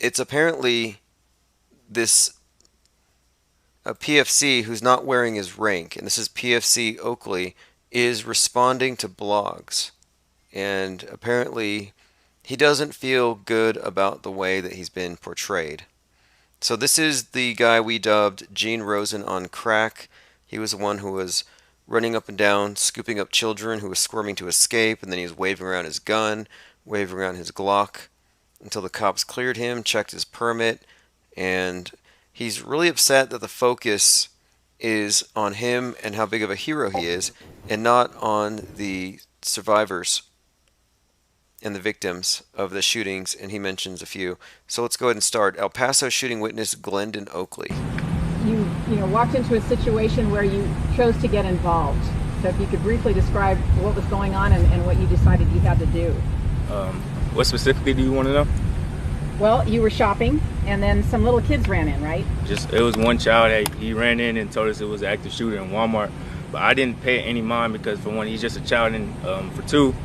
it's apparently this a PFC who's not wearing his rank, and this is PFC Oakley, is responding to blogs. And apparently, he doesn't feel good about the way that he's been portrayed. So, this is the guy we dubbed Gene Rosen on crack. He was the one who was running up and down, scooping up children who was squirming to escape, and then he was waving around his gun, waving around his Glock until the cops cleared him, checked his permit, and he's really upset that the focus is on him and how big of a hero he is, and not on the survivors and the victims of the shootings, and he mentions a few. So let's go ahead and start. El Paso shooting witness Glendon Oakley. You walked into a situation where you chose to get involved. So if you could briefly describe what was going on and what you decided you had to do. What specifically do you want to know? Well, you were shopping, and then some little kids ran in, right? It was one child that he ran in and told us it was an active shooter in Walmart, but I didn't pay any mind because for one, he's just a child, and for two,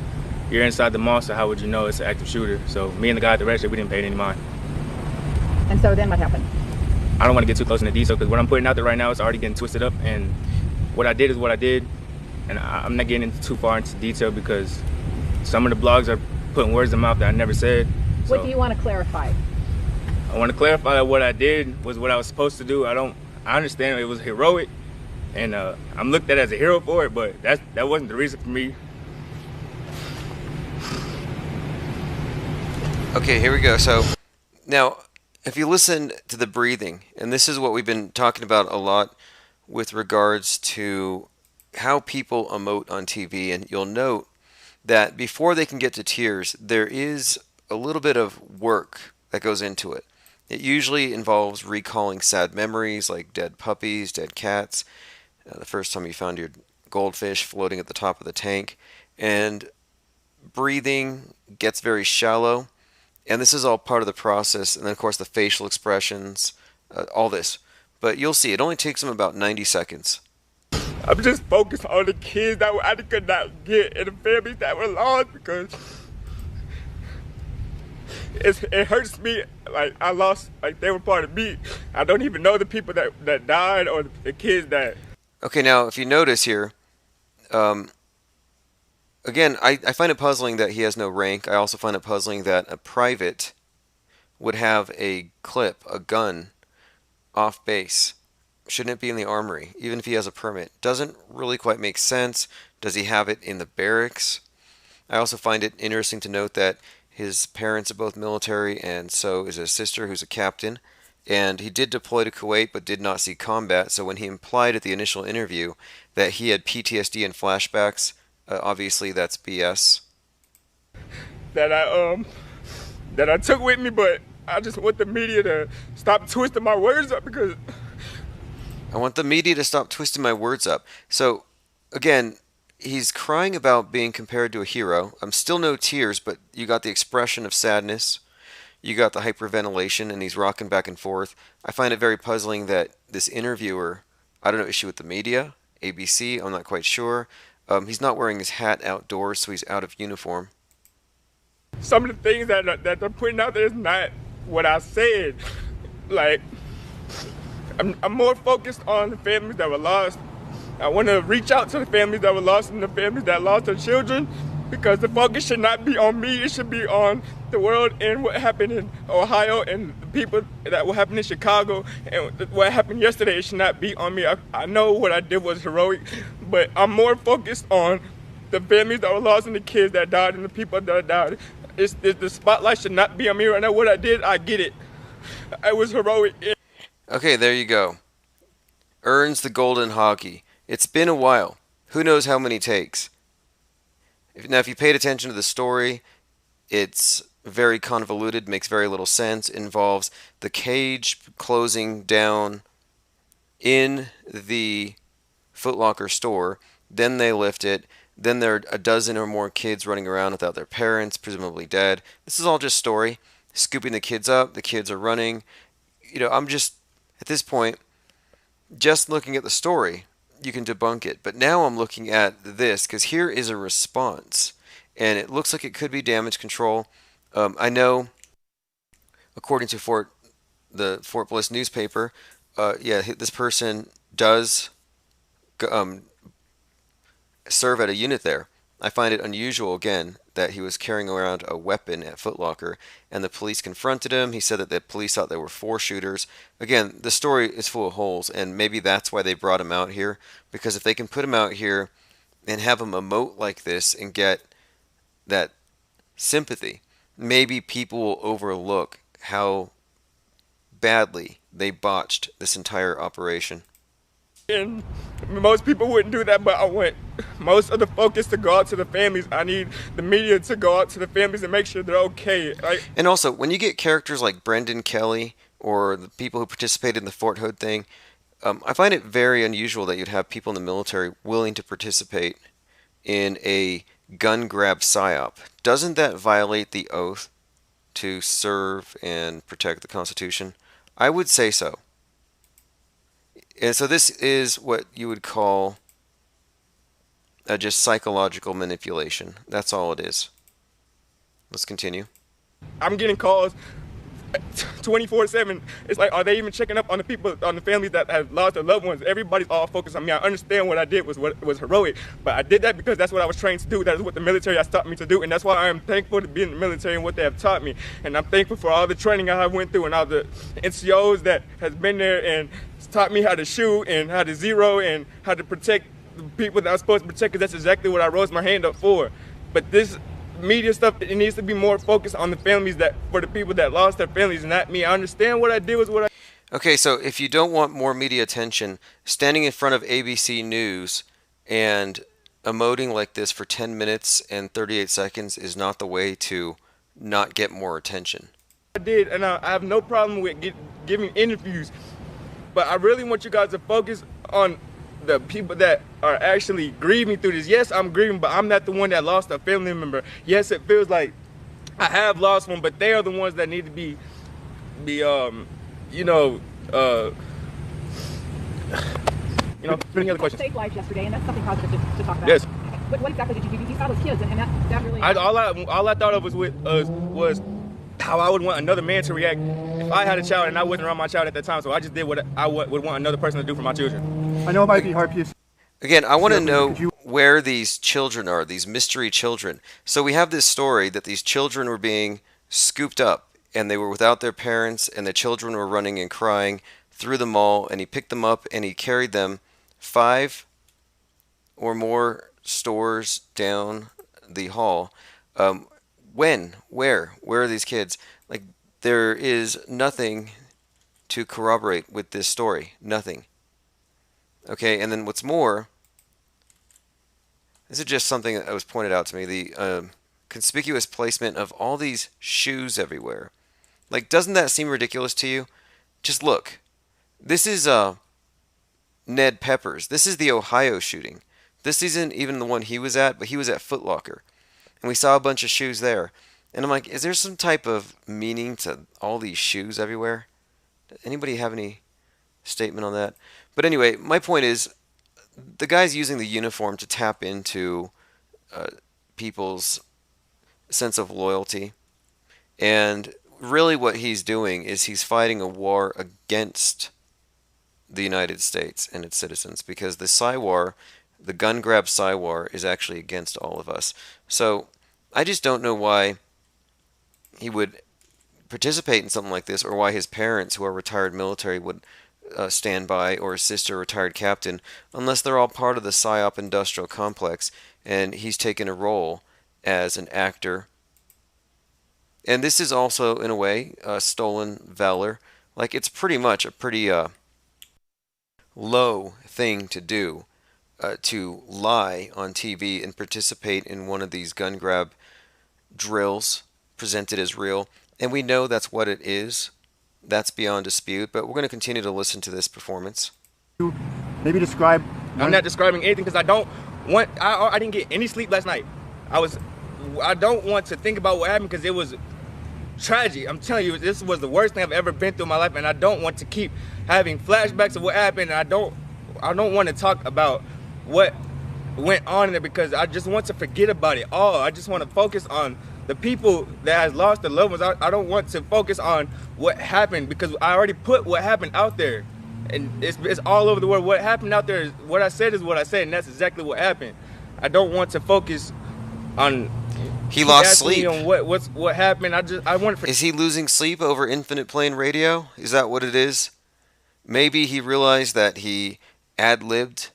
you're inside the mall, so how would you know it's an active shooter? So me and the guy at the register, we didn't pay any mind. And so then what happened? I don't want to get too close into detail because what I'm putting out there right now is already getting twisted up, and what I did is what I did, and I'm not getting into too far into detail because some of the blogs are putting words in my mouth that I never said. What do you want to clarify? I want to clarify that what I did was what I was supposed to do. I understand it was heroic, and I'm looked at as a hero for it, but that wasn't the reason for me. Okay, here we go. So now, if you listen to the breathing, and this is what we've been talking about a lot with regards to how people emote on TV, and you'll note that before they can get to tears, there is a little bit of work that goes into it. It usually involves recalling sad memories like dead puppies, dead cats, the first time you found your goldfish floating at the top of the tank, and breathing gets very shallow. And this is all part of the process, and then of course the facial expressions, all this. But you'll see, it only takes them about 90 seconds. I'm just focused on the kids that I could not get and the families that were lost because it hurts me like I lost, like they were part of me. I don't even know the people that died or the kids that. Okay, now if you notice here, again, I find it puzzling that he has no rank. I also find it puzzling that a private would have a clip, a gun, off base. Shouldn't it be in the armory, even if he has a permit? Doesn't really quite make sense. Does he have it in the barracks? I also find it interesting to note that his parents are both military, and so is his sister, who's a captain. And he did deploy to Kuwait, but did not see combat. So when he implied at the initial interview that he had PTSD and flashbacks, obviously that's BS. That I took with me, but I just want the media to stop twisting my words up because I want the media to stop twisting my words up. So, again, he's crying about being compared to a hero. I'm still no tears, but you got the expression of sadness. You got the hyperventilation, and he's rocking back and forth. I find it very puzzling that this interviewer, I don't know, issue with the media, ABC, I'm not quite sure. He's not wearing his hat outdoors, so he's out of uniform. some of the things that they're putting out there is not what I said. Like, I'm more focused on the families that were lost. I want to reach out to the families that were lost and the families that lost their children, because the focus should not be on me. It should be on the world and what happened in Ohio and the people that what happened in Chicago and what happened yesterday. It should not be on me. I know what I did was heroic, but I'm more focused on the families that were lost and the kids that died and the people that died. The spotlight should not be on me right now. What I did, I get it. I was heroic. Okay, there you go. Earns the golden hockey. It's been a while. Who knows how many takes? Now, if you paid attention to the story, it's very convoluted, makes very little sense. It involves the cage closing down in the Foot Locker store. Then they lift it. Then there are a dozen or more kids running around without their parents, presumably dead. This is all just story. Scooping the kids up. The kids are running. I'm just, at this point, just looking at the story, you can debunk it. But now I'm looking at this, because here is a response. And it looks like it could be damage control. I know according to the Fort Bliss newspaper, yeah, this person does um, serve at a unit there. I find it unusual, again, that he was carrying around a weapon at Foot Locker, and the police confronted him. He said that the police thought there were four shooters. Again, the story is full of holes, and maybe that's why they brought him out here, because if they can put him out here and have him emote like this and get that sympathy, maybe people will overlook how badly they botched this entire operation. And most people wouldn't do that, but I want most of the focus to go out to the families. I need the media to go out to the families and make sure they're okay. And also, when you get characters like Brendan Kelly or the people who participated in the Fort Hood thing, I find it very unusual that you'd have people in the military willing to participate in a gun grab psyop. Doesn't that violate the oath to serve and protect the Constitution? I would say so. And so this is what you would call just psychological manipulation. That's all it is. Let's continue. I'm getting calls 24/7. It's like, are they even checking up on the people, on the families that have lost their loved ones? Everybody's all focused on me. I understand what I did was heroic, but I did that because that's what I was trained to do. That is what the military has taught me to do, and that's why I am thankful to be in the military and what they have taught me. And I'm thankful for all the training I went through and all the NCOs that has been there and taught me how to shoot and how to zero and how to protect the people that I'm supposed to protect, because that's exactly what I rose my hand up for. But this media stuff, it needs to be more focused on the families, that for the people that lost their families, not me. I understand what I did was what I... Okay, so if you don't want more media attention, standing in front of ABC News and emoting like this for 10 minutes and 38 seconds is not the way to not get more attention. I did, and I have no problem with giving interviews, but I really want you guys to focus on the people that are actually grieving through this. Yes, I'm grieving, but I'm not the one that lost a family member. Yes, it feels like I have lost one, but they are the ones that need to be any other questions? Saved lives yesterday, and that's something positive to talk about. Yes. What exactly did you do? You saw those kids, and that really... All I thought of was how I would want another man to react if I had a child and I wasn't around my child at that time. So I just did what I would want another person to do for my children. I know it might be hard for you. Again, I want to know where these children are, these mystery children. So we have this story that these children were being scooped up and they were without their parents, and the children were running and crying through the mall, and he picked them up and he carried them 5 or more stores down the hall. When? Where are these kids? Like, there is nothing to corroborate with this story. Nothing. Okay, and then what's more, this is just something that was pointed out to me, the conspicuous placement of all these shoes everywhere. Like, doesn't that seem ridiculous to you? Just look. This is Ned Peppers. This is the Ohio shooting. This isn't even the one he was at, but he was at Foot Locker. And we saw a bunch of shoes there. And I'm like, is there some type of meaning to all these shoes everywhere? Anybody have any statement on that? But anyway, my point is, the guy's using the uniform to tap into people's sense of loyalty. And really what he's doing is he's fighting a war against the United States and its citizens, because the Psywar, the gun grab Psywar, is actually against all of us. So I just don't know why he would participate in something like this, or why his parents, who are retired military, would stand by, or his sister, a retired captain, unless they're all part of the PSYOP industrial complex, and he's taken a role as an actor. And this is also, in a way, stolen valor. Like, it's pretty much a pretty low thing to do, to lie on TV and participate in one of these gun grab drills presented as real. And we know that's what it is. That's beyond dispute. But we're going to continue to listen to this performance. Maybe describe... I'm not describing anything because I didn't get any sleep last night. I don't want to think about what happened because it was tragic. I'm telling you, this was the worst thing I've ever been through in my life, and I don't want to keep having flashbacks of what happened. And I don't want to talk about what went on in there because I just want to forget about it all. I just want to focus on the people that has lost their loved ones, I don't want to focus on what happened, because I already put what happened out there. And it's all over the world. What happened out there, what I said is what I said, and that's exactly what happened. I don't want to focus on... He lost sleep. On what happened. I want... Is he losing sleep over infinite plane radio? Is that what it is? Maybe he realized that he ad-libbed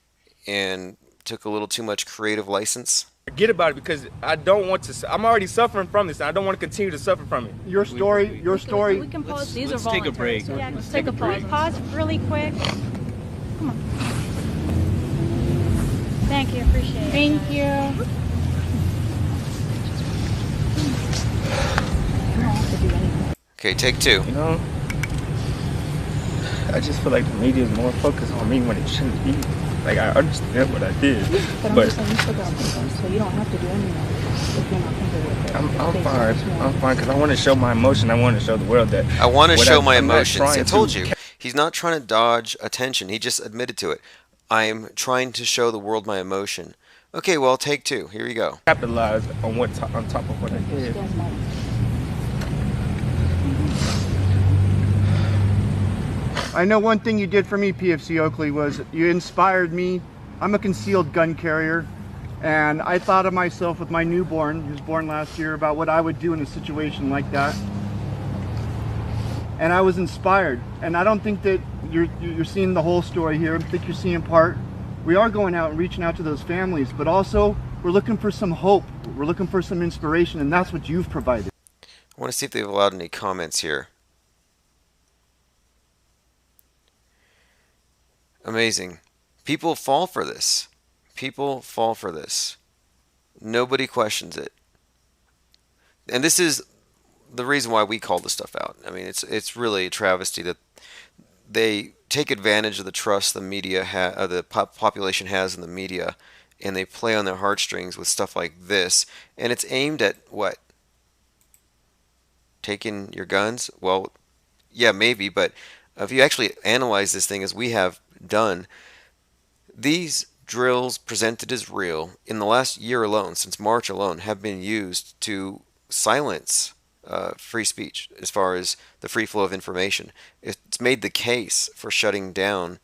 and took a little too much creative license. Forget about it, because I don't want to. I'm already suffering from this, and I don't want to continue to suffer from it. Your story. We can pause. These are voluntary. Take a break. So yeah, let's take a pause. Pause really quick. Come on. Thank you. Appreciate it. Thank you. Okay, take two. You know, I just feel like the media is more focused on me when it shouldn't be. Like, I understand what I did, But I'm just saying, you still got symptoms, so you don't have to do any of it if you're not comfortable with it. I'm fine, because I want to show my emotion. I want to show the world that I want to show my I'm not emotions. I trying told to- you. He's not trying to dodge attention. He just admitted to it. I'm trying to show the world my emotion. Okay, well, take two. Here you go. capitalize on on top of what I did. I know one thing you did for me, PFC Oakley, was you inspired me. I'm a concealed gun carrier, and I thought of myself with my newborn, who was born last year, about what I would do in a situation like that. And I was inspired. And I don't think that you're seeing the whole story here. I think you're seeing part. We are going out and reaching out to those families, but also we're looking for some hope. We're looking for some inspiration, and that's what you've provided. I want to see if they've allowed any comments here. Amazing. People fall for this. People fall for this. Nobody questions it. And this is the reason why we call this stuff out. I mean, it's really a travesty that they take advantage of the trust the media the population has in the media, and they play on their heartstrings with stuff like this. And it's aimed at what? Taking your guns? Well, yeah, maybe, but if you actually analyze this thing as we have done, these drills presented as real in the last year alone, since March alone, have been used to silence free speech as far as the free flow of information. It's made the case for shutting down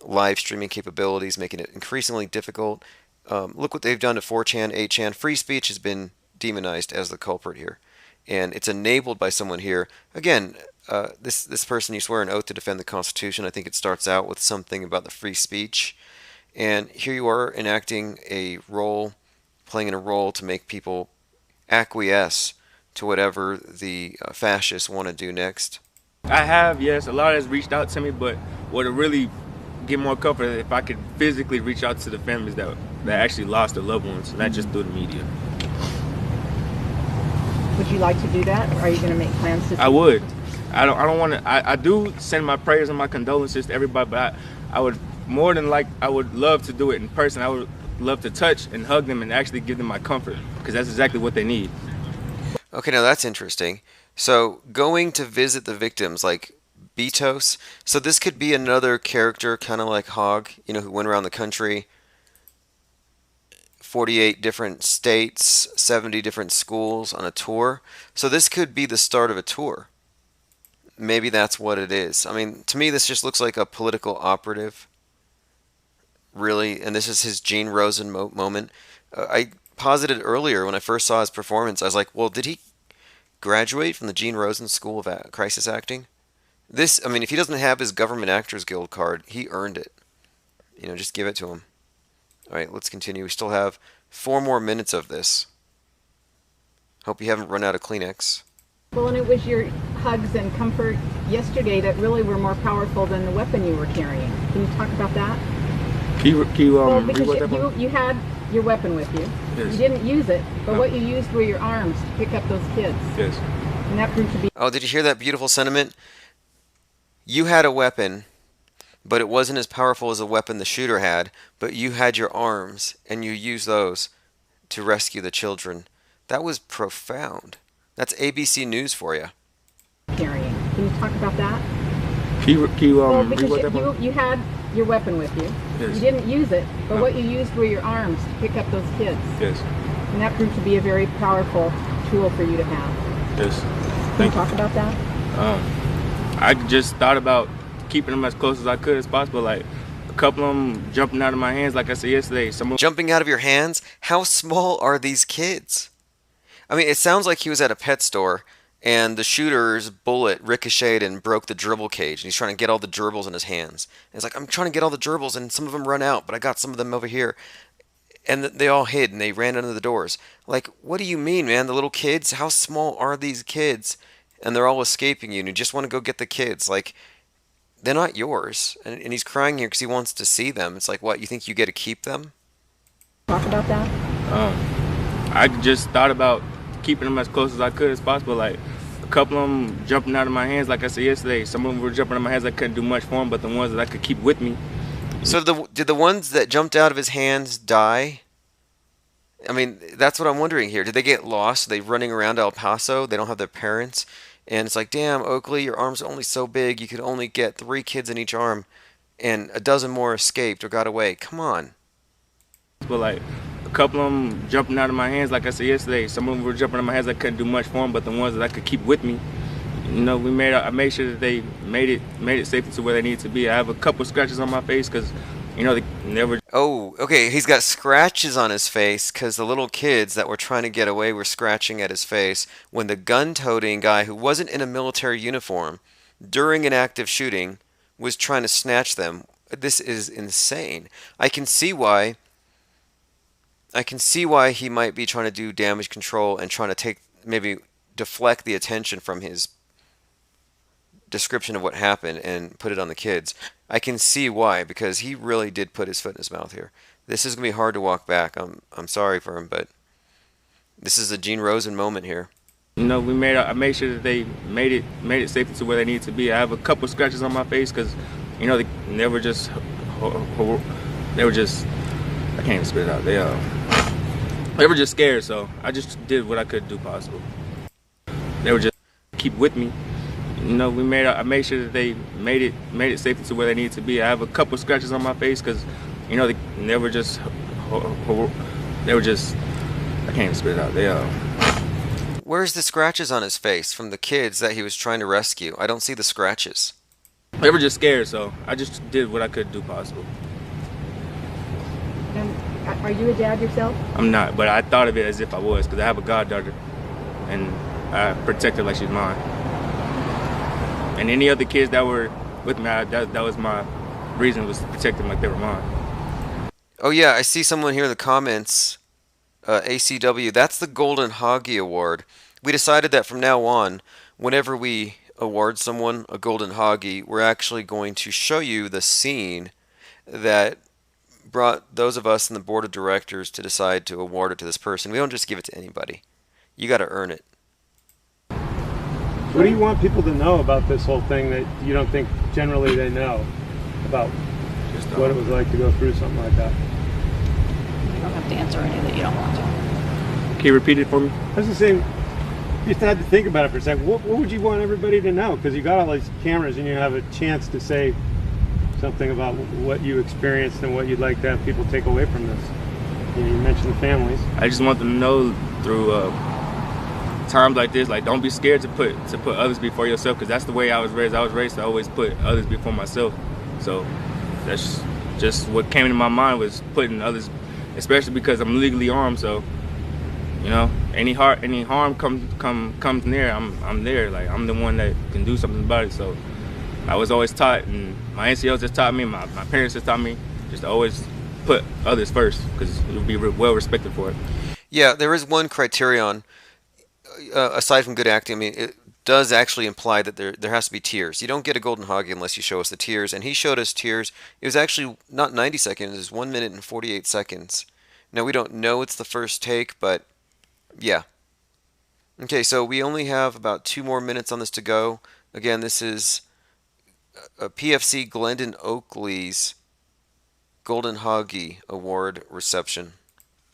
live streaming capabilities, making it increasingly difficult. Look what they've done to 4chan, 8chan. Free speech has been demonized as the culprit here. And it's enabled by someone here. Again, this person, you swear an oath to defend the Constitution. I think it starts out with something about the free speech. And here you are enacting a role, playing in a role to make people acquiesce to whatever the fascists want to do next. I have, yes, a lot has reached out to me, but what would really get more comfort if I could physically reach out to the families that actually lost their loved ones, not just through the media. Would you like to do that, or are you going to make plans to? I would. I don't want to. I do send my prayers and my condolences to everybody, but I would I would love to do it in person. I would love to touch and hug them and actually give them my comfort, because that's exactly what they need. Okay, now that's interesting. So going to visit the victims, like Betos. So this could be another character, kind of like Hogg, who went around the country, 48 different states, 70 different schools on a tour. So this could be the start of a tour. Maybe that's what it is. I mean, to me, this just looks like a political operative, really. And this is his Gene Rosen moment. I posited earlier when I first saw his performance, I was like, well, did he graduate from the Gene Rosen School of Crisis Acting? I mean, if he doesn't have his Government Actors Guild card, he earned it. Just give it to him. All right, let's continue. We still have 4 more minutes of this. Hope you haven't run out of Kleenex. Well, and it was your hugs and comfort yesterday that really were more powerful than the weapon you were carrying. Can you talk about that? Well, because you had your weapon with you. Yes. You didn't use it, but what you used were your arms to pick up those kids. Yes. And that proved to be... Oh, did you hear that beautiful sentiment? You had a weapon, but it wasn't as powerful as a weapon the shooter had, but you had your arms, and you used those to rescue the children. That was profound. That's ABC News for you. Carrying. Can you talk about that? Well, because you had your weapon with you. Yes. You didn't use it, but what you used were your arms to pick up those kids. Yes. And that proved to be a very powerful tool for you to have. Yes. Can you talk about that? I just thought about keeping them as close as I could as possible. Like a couple of them jumping out of my hands, like I said yesterday. Some of Jumping out of your hands? How small are these kids? I mean, it sounds like he was at a pet store and the shooter's bullet ricocheted and broke the gerbil cage, and he's trying to get all the gerbils in his hands. And it's like, I'm trying to get all the gerbils, and some of them run out, but I got some of them over here. And they all hid and they ran under the doors. Like, what do you mean, man? The little kids? How small are these kids? And they're all escaping you, and you just want to go get the kids. Like, they're not yours. And he's crying here because he wants to see them. It's like, what? You think you get to keep them? Talk about that? I just thought about keeping them as close as I could as possible. Like a couple of them jumping out of my hands, like I said yesterday. Some of them were jumping out of my hands. I couldn't do much for them, but the ones that I could keep with me. So did the ones that jumped out of his hands die? I mean, that's what I'm wondering here. Did they get lost? Are they running around El Paso? They don't have their parents? And it's like, damn, Oakley, your arms are only so big. You could only get 3 kids in each arm, and a dozen more escaped or got away. Come on. But like a couple of them jumping out of my hands, like I said yesterday. Some of them were jumping out of my hands. I couldn't do much for them, but the ones that I could keep with me, you know, I made sure that they made it safely to where they needed to be. I have a couple scratches on my face because, you know, they never. Oh, okay. He's got scratches on his face because the little kids that were trying to get away were scratching at his face when the gun-toting guy who wasn't in a military uniform during an active shooting was trying to snatch them. This is insane. I can see why he might be trying to do damage control and trying to maybe deflect the attention from his description of what happened and put it on the kids. I can see why, because he really did put his foot in his mouth here. This is going to be hard to walk back. I'm sorry for him, but this is a Gene Rosen moment here. You know, I made sure that they made it safely to where they needed to be. I have a couple scratches on my face because, you know, they were just I can't even spit it out. They were just scared, so I just did what I could do possible. They were just keep with me. You know, I made sure that they made it safely to where they needed to be. I have a couple scratches on my face because, you know, they were just I can't even spit it out. Where's the scratches on his face from the kids that he was trying to rescue? I don't see the scratches. They were just scared, so I just did what I could do possible. And are you a dad yourself? I'm not, but I thought of it as if I was because I have a goddaughter, and I protect her like she's mine. And any other kids that were with me, that was my reason, was to protect them like they were mine. Oh yeah, I see someone here in the comments. ACW, that's the Golden Hoggy Award. We decided that from now on, whenever we award someone a Golden Hoggy, we're actually going to show you the scene that brought those of us in the board of directors to decide to award it to this person. We don't just give it to anybody. You got to earn it. What do you want people to know about this whole thing that you don't think generally they know about what it was like to go through something like that? You don't have to answer any that you don't want to. Can you repeat it for me? I was just saying, you just had to think about it for a second. What would you want everybody to know? Because you got all these cameras and you have a chance to say something about what you experienced and what you'd like to have people take away from this. You mentioned the families. I just want them to know through times like this, like, don't be scared to put others before yourself, because that's the way I was raised. I was raised to always put others before myself. So that's just what came into my mind, was putting others, especially because I'm legally armed. So, you know, any harm comes near, I'm there. Like, I'm the one that can do something about it. So I was always taught, and my NCOs just taught me, my parents just taught me, just to always put others first, because you'll be well respected for it. Yeah, there is one criterion, aside from good acting. I mean, it does actually imply that there has to be tears. You don't get a Golden Hoggy unless you show us the tears, and he showed us tears. It was actually not 90 seconds, it was 1 minute and 48 seconds. Now, we don't know it's the first take, but yeah. Okay, so we only have about 2 more minutes on this to go. Again, this is a PFC Glendon Oakley's Golden Hoggy Award reception.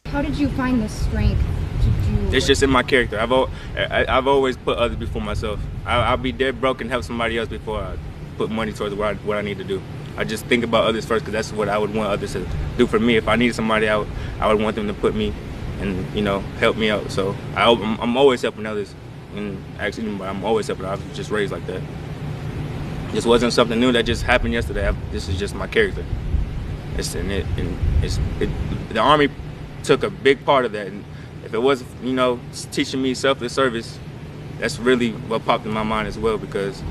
How did you find the strength to do? It's just in my character. I've always put others before myself. I'll be dead broke and help somebody else before I put money towards what I need to do. I just think about others first, because that's what I would want others to do for me. If I needed somebody, I would want them to put me and help me out. So I'm always helping others, and actually I'm always helping. I was just raised like that. This wasn't something new that just happened yesterday. This is just my character. The Army took a big part of that. And if it was, teaching me selfless service, that's really what popped in my mind as well. Because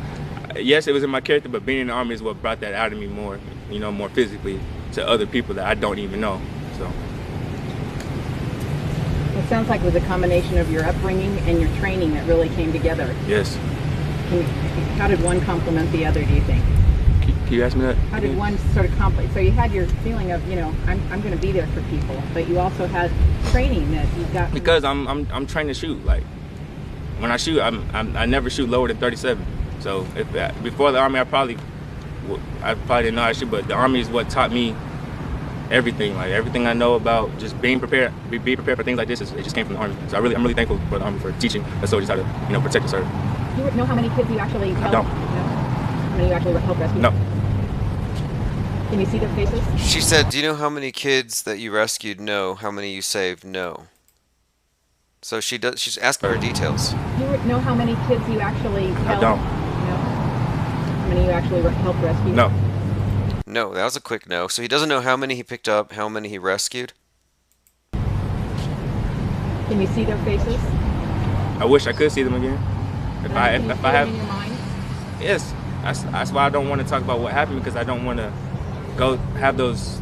yes, it was in my character, but being in the Army is what brought that out of me more, more physically to other people that I don't even know. So. It sounds like it was a combination of your upbringing and your training that really came together. Yes. How did one complement the other, do you think? Can you ask me that? How did one sort of complement? So you had your feeling of, I'm going to be there for people, but you also had training that you got. Because I'm trained to shoot. Like when I shoot, I never shoot lower than 37. So before the Army, I probably didn't know how to shoot, but the Army is what taught me everything. Like everything I know about just being prepared, be prepared for things like this. It just came from the Army. So I'm really thankful for the Army for teaching the soldiers how to protect and serve. Do you know how many kids you actually helped? I don't. How many you actually helped rescue? No. Can you see their faces? She said, do you know how many kids that you rescued? No. How many you saved? No. So she's asking her details. Do you know how many kids you actually helped? I don't. No. How many you actually helped rescue? No. No, that was a quick no. So he doesn't know how many he picked up, how many he rescued? Can you see their faces? I wish I could see them again. If I have. In your mind? Yes. That's why I don't want to talk about what happened, because I don't want to go have those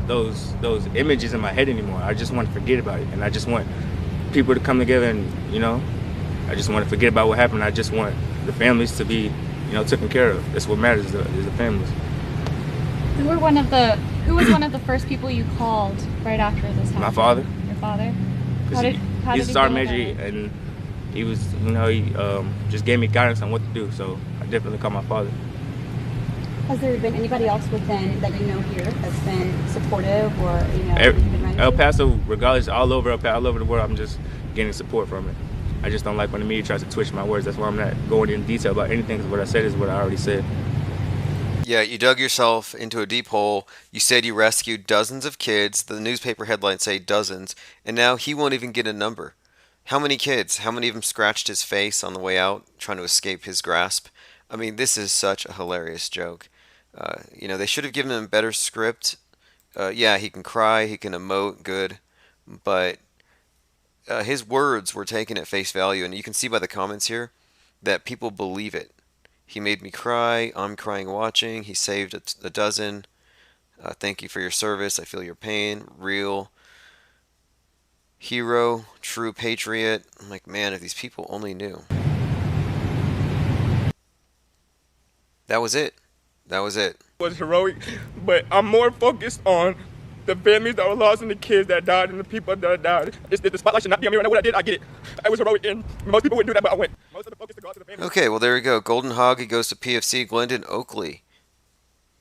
images in my head anymore. I just want to forget about it, and I just want people to come together, and I just want to forget about what happened. I just want the families to be taken care of. That's what matters, is the families. Who was one of the first people you called right after this happened? My father. Your father? He's a sergeant major, and he was, he just gave me guidance on what to do. So I definitely called my father. Has there been anybody else within that you know here that's been supportive or El Paso, regardless, all over the world, I'm just getting support from it. I just don't like when the media tries to twist my words. That's why I'm not going in detail about anything, because what I said is what I already said. Yeah, you dug yourself into a deep hole. You said you rescued dozens of kids. The newspaper headlines say dozens. And now he won't even get a number. How many kids? How many of them scratched his face on the way out, trying to escape his grasp? I mean, this is such a hilarious joke. They should have given him a better script. Yeah, he can cry, he can emote, good. But his words were taken at face value. And you can see by the comments here that people believe it. He made me cry. I'm crying watching. He saved a dozen. Thank you for your service. I feel your pain. Real hero, true patriot. I'm like, man, if these people only knew. That was it. That was it. It was heroic, but I'm more focused on the families that were lost and the kids that died and the people that died. The spotlight should not be on me right now. What I did, I get it. I was heroic, and most people wouldn't do that, but I went. Most of the focus to go out to the families. Okay, well, there we go. Golden Hoggy goes to PFC Glendon Oakley.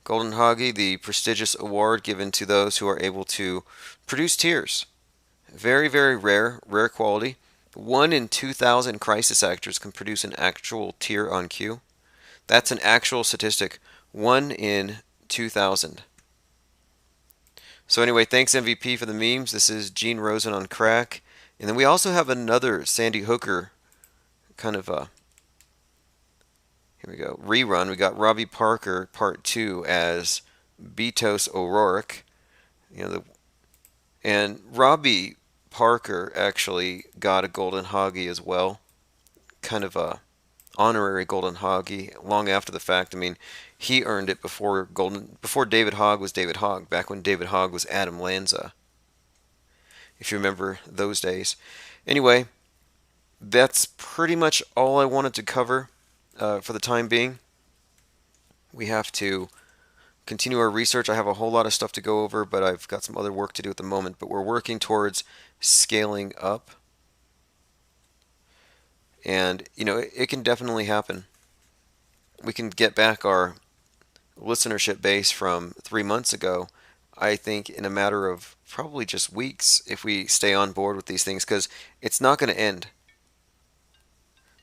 Golden Hoggy, the prestigious award given to those who are able to produce tears. Very, very rare quality. 1 in 2,000 crisis actors can produce an actual tear on cue. That's an actual statistic. 1 in 2,000. So anyway, thanks MVP for the memes. This is Gene Rosen on crack. And then we also have another Sandy Hooker kind of here we go, rerun. We got Robbie Parker part 2 as Betos O'Rourke. And Robbie Parker actually got a Golden Hoggy as well. Kind of a honorary Golden Hoggy long after the fact. I mean, he earned it before David Hogg was David Hogg, back when David Hogg was Adam Lanza, if you remember those days. Anyway, that's pretty much all I wanted to cover for the time being. We have to continue our research. I have a whole lot of stuff to go over, but I've got some other work to do at the moment. But we're working towards scaling up. And, it can definitely happen. We can get back our listenership base from 3 months ago, I think, in a matter of probably just weeks if we stay on board with these things, because it's not going to end.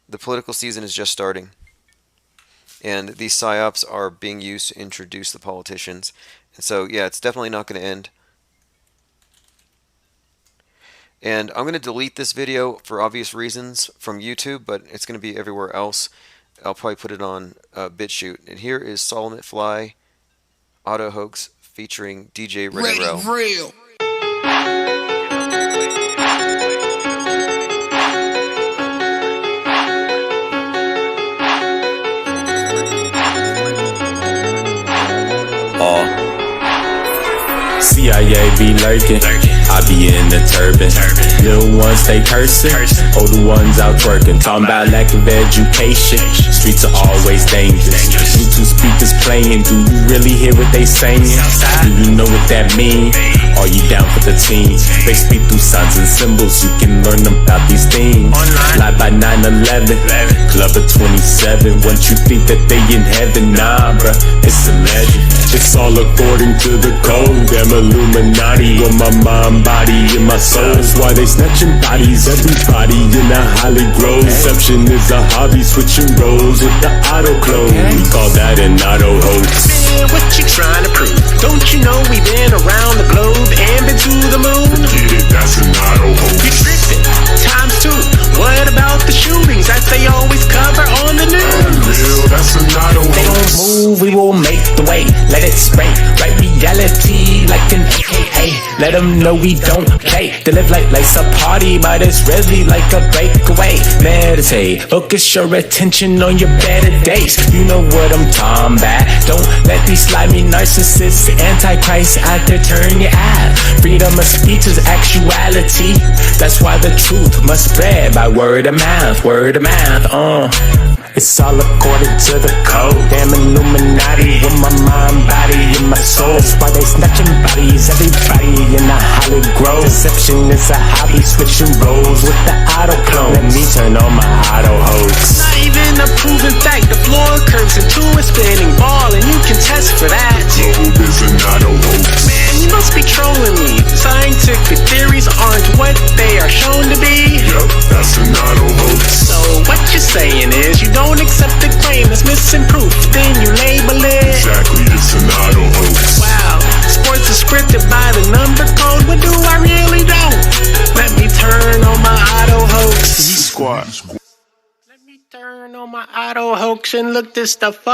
The political season is just starting. And these psyops are being used to introduce the politicians. And so, yeah, it's definitely not going to end. And I'm going to delete this video for obvious reasons from YouTube, but it's going to be everywhere else. I'll probably put it on BitChute. And here is Solomon Fly Auto Hoax featuring DJ Ready Rel. CIA be lurking, I be in the turban. Little ones stay cursing, older ones out twerking. Talking about lack of education, streets are always dangerous. Bluetooth speakers playing, do you really hear what they saying? Do you know what that mean? Are you down for the team? They speak through signs and symbols, you can learn about these things. Live by 9/11, Club of 27. Once you think that they in heaven, nah bruh, it's a legend. It's all according to the code. Damn Illuminati with my mind, body, and my soul. That's why they snatching bodies, everybody in a Holly Grove. Deception is a hobby, switching roles with the auto close. We call that an auto hoax. Man, what you trying to prove? Don't you know we've been around the globe and been to the moon? Get it, that's an auto hoax. You're tripping, times two. What about the shootings that they always cover on the news? Real, that's an auto hoax. They don't move, we will make the way. Let it spray, right reality like an AKA. Let them know we don't play. They live like life's a party, but it's really like a breakaway. Meditate, focus your attention on your better days. You know what I'm talking about. Don't let these slimy narcissists, Antichrist actor turn your eye. Freedom of speech is actuality. That's why the truth must spread by word of mouth, word of mouth. It's all according to the code. Damn Illuminati with my mind, body, and my soul. That's why they snatching bodies, everybody in a Holly Grove. Deception is a hobby, switching roles with the auto clone. Let me turn on my auto hoax. Not even a proven fact. The floor curves into a spinning ball, and you can test for that. Globe is an auto hoax. Man, you must be trolling me. Scientific theories aren't what they are shown to be. Yup, that's an auto hoax. So what you're saying is you don't accept the claim that's missing proof, then you label it. Exactly, it's an auto hoax. Wow, sports is scripted by the number code. What do I really don't? Let me turn on my auto hoax. Squad. Let me turn on my auto hoax and look this stuff up.